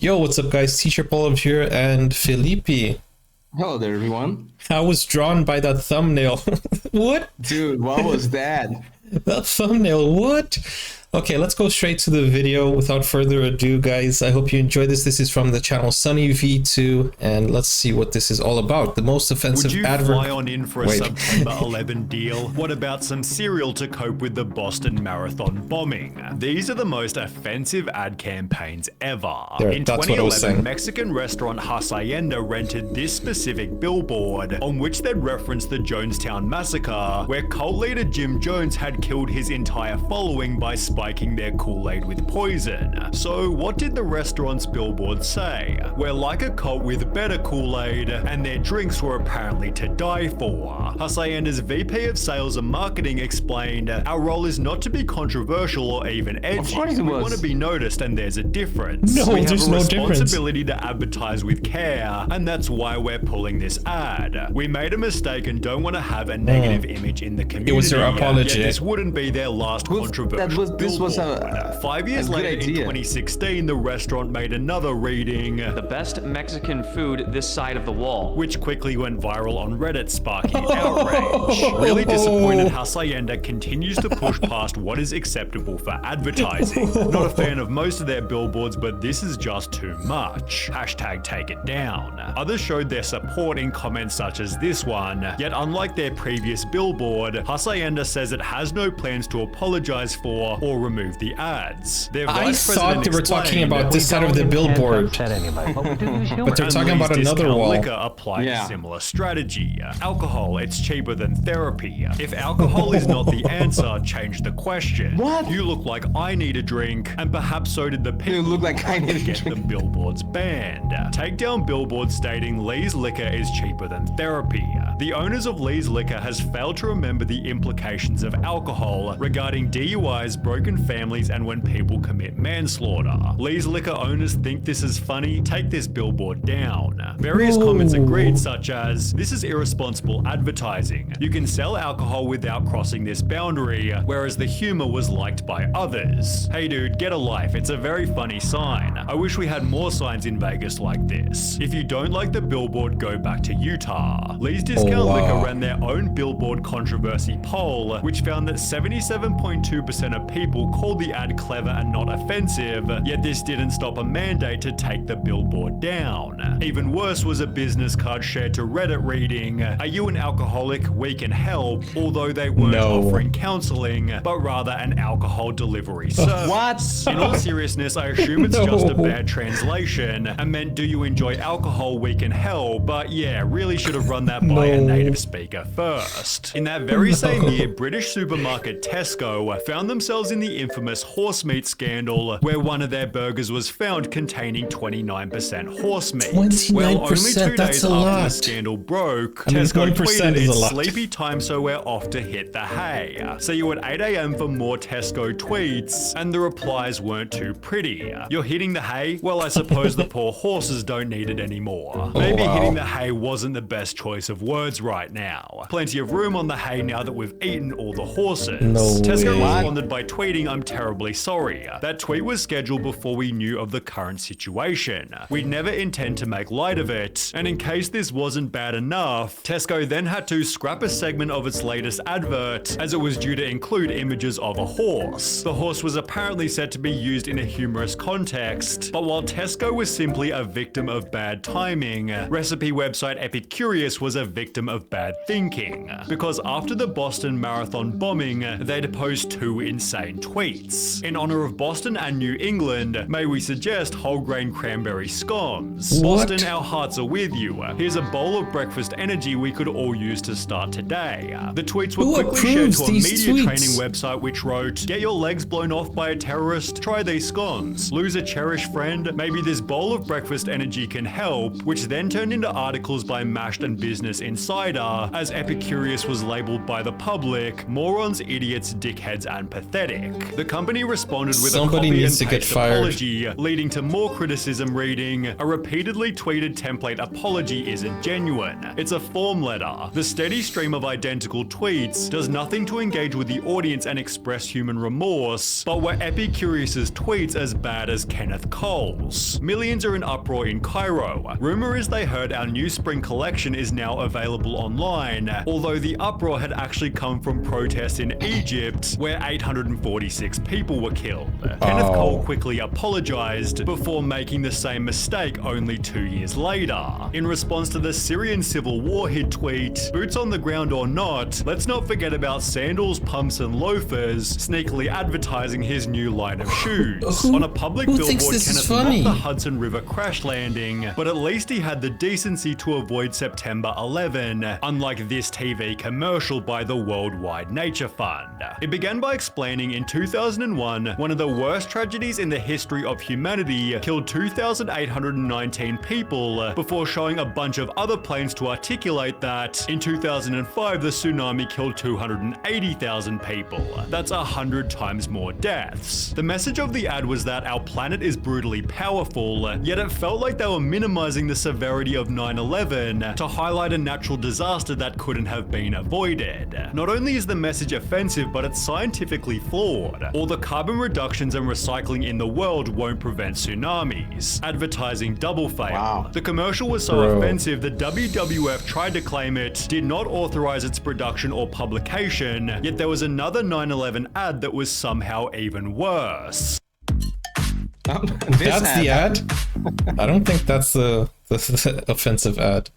Yo, what's up guys? Teacher Paul here and Felipe. Hello there, everyone. I was drawn by that thumbnail. What? Dude, what was that? That thumbnail, what? Okay, let's go straight to the video without further ado, guys. I hope you enjoy this. This is from the channel SunnyV2, and let's see what this is all about. The most offensive advert. Would you fly on in for a September 11 deal? What about some cereal to cope with the Boston Marathon bombing? These are the most offensive ad campaigns ever. In 2011, Mexican restaurant Hacienda rented this specific billboard, on which they'd referenced the Jonestown massacre, where cult leader Jim Jones had killed his entire following by spiking their Kool-Aid with poison. So what did the restaurant's billboard say? We're like a cult with better Kool-Aid, and their drinks were apparently to die for. Hacienda's VP of Sales and Marketing explained, "Our role is not to be controversial or even edgy. We want to be noticed, and there's a difference. We have a responsibility to advertise with care, and that's why we're pulling this ad. We made a mistake and don't want to have a negative image in the community." It was their apology. Yet this wouldn't be their last controversial This was a 5 years later, in 2016, the restaurant made another reading, "The best Mexican food this side of the wall," which quickly went viral on Reddit, sparking outrage. Really disappointed, Hacienda continues to push past what is acceptable for advertising. Not a fan of most of their billboards, but this is just too much. Hashtag take it down. Others showed their support in comments such as this one, yet unlike their previous billboard, Hacienda says it has no plans to apologize for or remove the ads. I thought they were talking about this side of the billboard, but they're talking about another wall. Liquor applied a similar strategy. Alcohol, it's cheaper than therapy. If alcohol is not the answer, change the question. What? You look like I need a drink, and perhaps so did the people. You look like I need a get the billboards banned. Take down billboards stating Lee's Liquor is cheaper than therapy. The owners of Lee's Liquor has failed to remember the implications of alcohol regarding DUIs, broken families, and when people commit manslaughter. Lee's Liquor owners think this is funny. Take this billboard down. Various comments agreed, such as, "This is irresponsible advertising. You can sell alcohol without crossing this boundary," whereas the humor was liked by others. "Hey dude, get a life. It's a very funny sign. I wish we had more signs in Vegas like this. If you don't like the billboard, go back to Utah." Lee's Discount Liquor ran their own billboard controversy poll, which found that 77.2% of people called the ad clever and not offensive, yet this didn't stop a mandate to take the billboard down. Even worse was a business card shared to Reddit reading, "Are you an alcoholic? We can help," although they weren't offering counseling, but rather an alcohol delivery service. What? In all seriousness, I assume it's just a bad translation and meant, "Do you enjoy alcohol? We can help," but yeah, really should have run that by a native speaker first. In that very same year, British supermarket Tesco found themselves in the infamous horse meat scandal, where one of their burgers was found containing 29% horse meat. 29%, well, only 2 that's days a after lot. the scandal broke, I mean, Tesco 1% tweeted, is a "It's lot." sleepy time, so we're off to hit the hay. See you at 8 AM for more Tesco tweets," and the replies weren't too pretty. "You're hitting the hay? Well, I suppose the poor horses don't need it anymore." Maybe hitting the hay wasn't the best choice of words right now. Plenty of room on the hay now that we've eaten all the horses. Tesco responded by tweeting, "I'm terribly sorry. That tweet was scheduled before we knew of the current situation. We never intend to make light of it." And in case this wasn't bad enough, Tesco then had to scrap a segment of its latest advert, as it was due to include images of a horse. The horse was apparently set to be used in a humorous context, but while Tesco was simply a victim of bad timing, recipe website Epicurious was a victim of bad thinking, because after the Boston Marathon bombing, they'd post 2 insane tweets. "In honor of Boston and New England, may we suggest whole grain cranberry scones. Boston, our hearts are with you. Here's a bowl of breakfast energy we could all use to start today." The tweets were quickly shared to a media training website which wrote, "Get your legs blown off by a terrorist? Try these scones. Lose a cherished friend? Maybe this bowl of breakfast energy can help," which then turned into articles by Mashed and Business Insider, as Epicurious was labeled by the public morons, idiots, dickheads, and pathetic. The company responded with Somebody a copy needs and to get paste fired. apology, leading to more criticism reading, "A repeatedly tweeted template apology isn't genuine. It's a form letter. The steady stream of identical tweets does nothing to engage with the audience and express human remorse, but were Epicurious's tweets as bad as Kenneth Cole's? Millions are in uproar in Cairo. Rumor is they heard our new spring collection is now available online, although the uproar had actually come from protests in Egypt, where 846 people were killed. Kenneth Cole quickly apologized before making the same mistake only 2 years later. In response to the Syrian civil war, he'd tweet, "Boots on the ground or not, let's not forget about sandals, pumps and loafers," sneakily advertising his new line of shoes. On a public who billboard, thinks this is Kenneth funny? mocked the Hudson River crash landing, but at least he had the decency to avoid September 11, unlike this TV commercial by the Worldwide Nature Fund. It began by explaining in 2001, one of the worst tragedies in the history of humanity killed 2,819 people, before showing a bunch of other planes to articulate that in 2005 the tsunami killed 280,000 people. That's 100 times more deaths. The message of the ad was that our planet is brutally powerful, yet it felt like they were minimizing the severity of 9/11 to highlight a natural disaster that couldn't have been avoided. Not only is the message offensive, but it's scientifically flawed. All the carbon reductions and recycling in the world won't prevent tsunamis. Advertising double failed. Wow. The commercial was so Bro. offensive that WWF tried to claim it did not authorize its production or publication, yet there was another 9/11 ad that was somehow even worse. That's the ad? I don't think that's the offensive ad.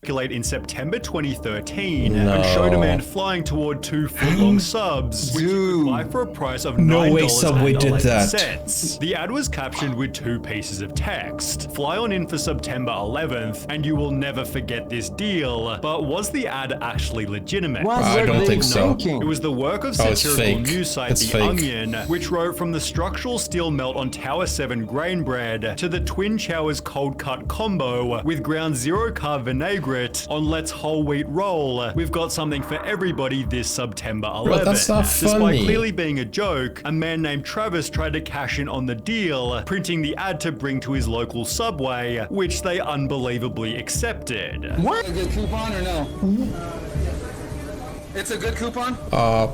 In September 2013 No. and showed a man flying toward 2 foot-long subs, which he could buy for a price of No $9.11. way Subway did that. The ad was captioned with 2 pieces of text. "Fly on in for September 11th, and you will never forget this deal." But was the ad actually legitimate? I don't think so. It was the work of Oh, it's satirical fake. news site It's The fake. Onion, which wrote, "From the structural steel melt on Tower 7 grain bread to the Twin Towers cold cut combo with ground zero carb vinaigrette on Let's Whole Wheat Roll, we've got something for everybody this September 11." that's not Despite funny. clearly being a joke, a man named Travis tried to cash in on the deal, printing the ad to bring to his local Subway, which they unbelievably accepted. What? A good coupon or no? It's a good coupon?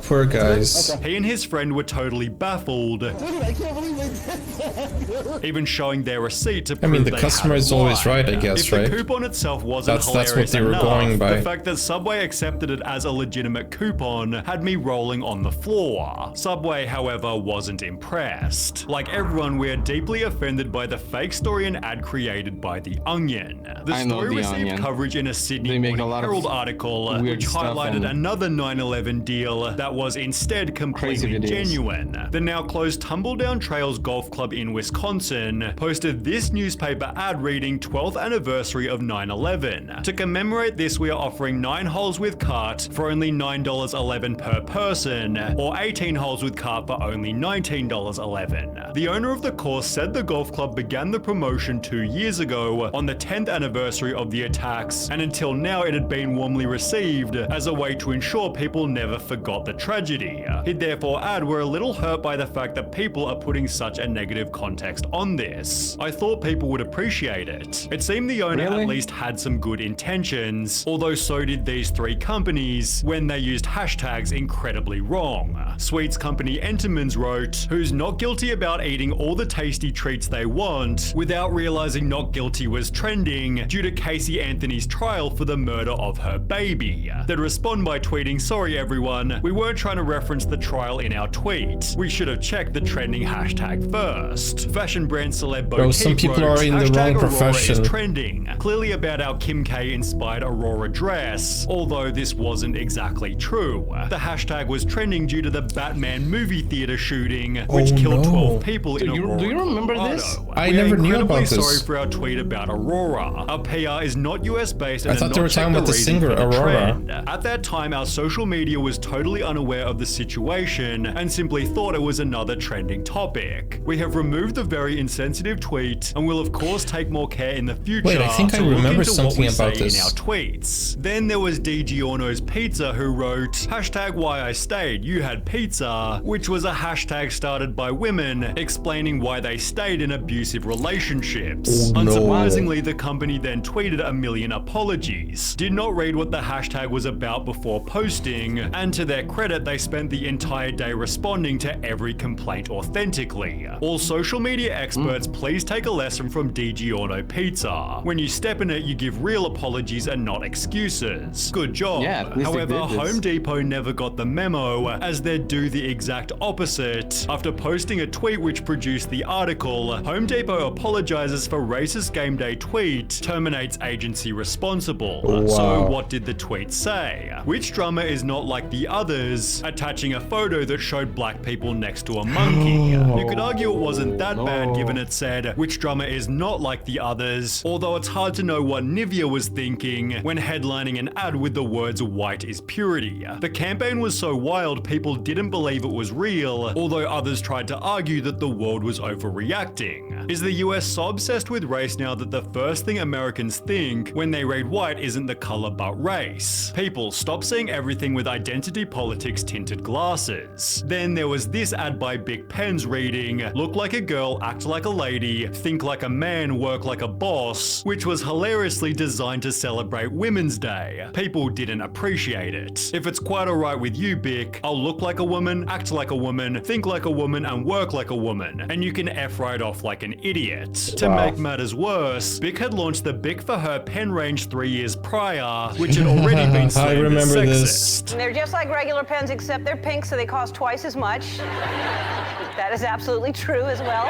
Poor guys. Okay. He and his friend were totally baffled, Dude, I can't believe they did that. even showing their receipt to I prove mean, the they customer had is always lied. right, I guess, if right? the coupon itself wasn't That's what hilarious they were enough, going by. the fact that Subway accepted it as a legitimate coupon had me rolling on the floor. Subway, however, wasn't impressed. Like everyone, we are deeply offended by the fake story and ad created by The Onion. The I know story The received Onion. coverage in a Sydney They make a Morning lot of Herald article, weird which stuff highlighted and another 9/11 deal that was instead completely videos. genuine. The now closed Tumbledown Trails Golf Club in Wisconsin posted this newspaper ad reading 12th anniversary of 9/11. To commemorate this, we are offering 9 holes with cart for only $9.11 per person, or 18 holes with cart for only $19.11. The owner of the course said the golf club began the promotion 2 years ago on the 10th anniversary of the attacks, and until now it had been warmly received as a way to ensure people never forgot the tragedy. He'd therefore add, "We're a little hurt by the fact that people are putting such a negative context on this. I thought people would appreciate it." It seemed the owner Really? at least had some good intentions, although so did these 3 companies when they used hashtags incredibly wrong. Sweets company Entenmann's wrote, "Who's not guilty about eating all the tasty treats they want without realizing not guilty was trending due to Casey Anthony's trial for the murder of her baby." They'd respond by tweeting, "Sorry everyone, we weren't trying to reference the trial in our tweet. We should have checked the trending hashtag first." Fashion brand celeb Bro, some Boutique people wrote, are in the "Hashtag wrong Aurora profession." is trending, clearly about our Kim K inspired Aurora dress, although this wasn't exactly true. The hashtag was trending due to the Batman movie theater shooting, which Oh, killed no. 12 people in Do you Aurora, remember Colorado. this? I We are never knew incredibly about this. sorry for our tweet about Aurora. Our PR is not US based and I thought did they not were check talking about the reason singer for the Aurora. trend. At that time, our social media was totally unaware of the situation and simply thought it was another trending topic. We have removed the very insensitive tweet and will of course take more care in the future. Wait, I think I to look remember into something what we about say this. in our tweets. Then there was DiGiorno's Pizza who wrote #why I stayed, you had pizza, which was a hashtag started by women explaining why they stayed in abusive relationships. Oh, no. Unsurprisingly, the company then tweeted a million apologies, did not read what the hashtag was about before posting, and to their credit, they spent the entire day responding to every complaint authentically. All social media experts, please take a lesson from DiGiorno Pizza. When you step in it, you give real apologies and not excuses. Good job. Yeah, at least they However, did this. Home Depot never got the memo, as they'd do the exact opposite. After posting a tweet which produced the article, Home Depot apologizes for racist game day tweet, terminates agency responsible. Wow. So what did the tweet say? Which drummer is not like the others? Attaching a photo that showed black people next to a monkey. You could argue it wasn't that bad given it said, which drummer is not like the others, although it's hard to know what Nivea was thinking when headlining an ad with the words white is purity. The campaign was so wild people didn't believe it was real, although others tried to argue that the world was overreacting. Is the US so obsessed with race now that the first thing Americans think when they read white isn't the color but race? People, stop seeing everything with identity politics tinted glasses. Then there was this ad by Big Pens reading, look like a girl, act like a lady, think like a man, work like a boss, which was hilariously designed to celebrate Women's Day. People didn't appreciate it. If it's quite alright with you, Bic, I'll look like a woman, act like a woman, think like a woman, and work like a woman, and you can F right off like an idiot. To Wow. make matters worse, Bic had launched the Bic for Her pen range 3 years prior, which had already been I slammed as remember this. sexist. They're just like regular pens, except they're pink, so they cost twice as much. That is absolutely true as well.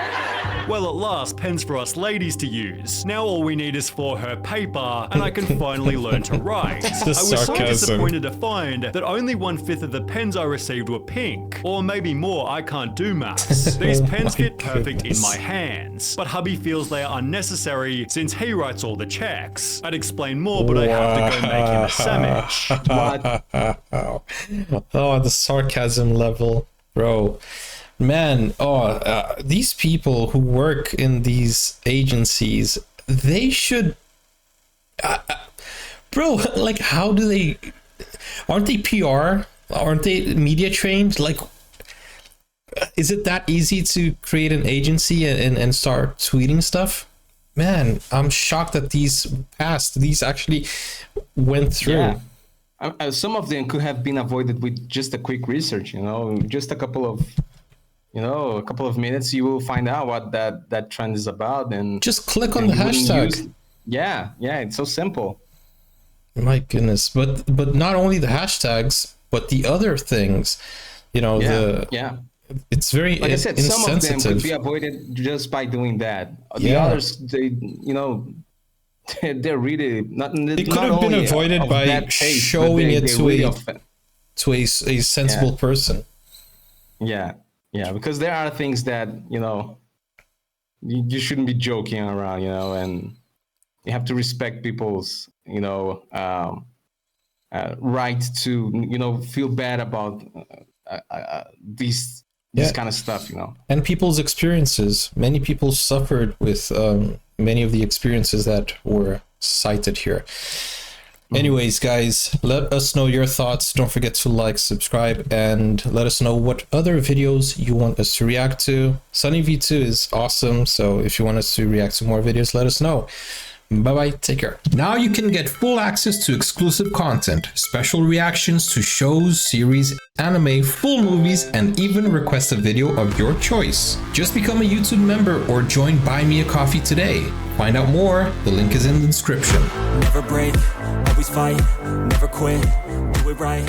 Well, at last, pens for us ladies to use. Now all we need is For Her paper, and I can finally learn to write. I was so sarcasm. disappointed to find that only 1/5 of the pens I received were pink. Or maybe more, I can't do maths. These pens my fit perfect in goodness. my hands, but hubby feels they are unnecessary since he writes all the checks. I'd explain more, but I have to go make him a sandwich. Oh, the sarcasm level, bro. Man, these people who work in these agencies, they should, bro, like, how do they, aren't they PR? Aren't they media trained? Like, is it that easy to create an agency and start tweeting stuff? Man, I'm shocked that these passed. These actually went through. Yeah. Some of them could have been avoided with just a quick research, just a couple of minutes, you will find out what that trend is about, and Just click on and the you wouldn't hashtag. use- yeah, it's so simple. My goodness, but not only the hashtags, but the other things, it's very Like I said, some of them could insensitive. be avoided just by doing that. The Yeah. others, they're really not. It could have been avoided by showing it to a sensible person. Yeah, because there are things that you shouldn't be joking around, and you have to respect people's right to feel bad about these kind of stuff, And people's experiences. Many people suffered with many of the experiences that were cited here. Anyways, guys, let us know your thoughts. Don't forget to like, subscribe, and let us know what other videos you want us to react to. Sunny V2 is awesome, so if you want us to react to more videos, let us know. Bye-bye, take care. Now you can get full access to exclusive content, special reactions to shows, series, anime, full movies, and even request a video of your choice. Just become a YouTube member or join Buy Me a Coffee today. Find out more, the link is in the description. Never break, always fight, never quit, do it right.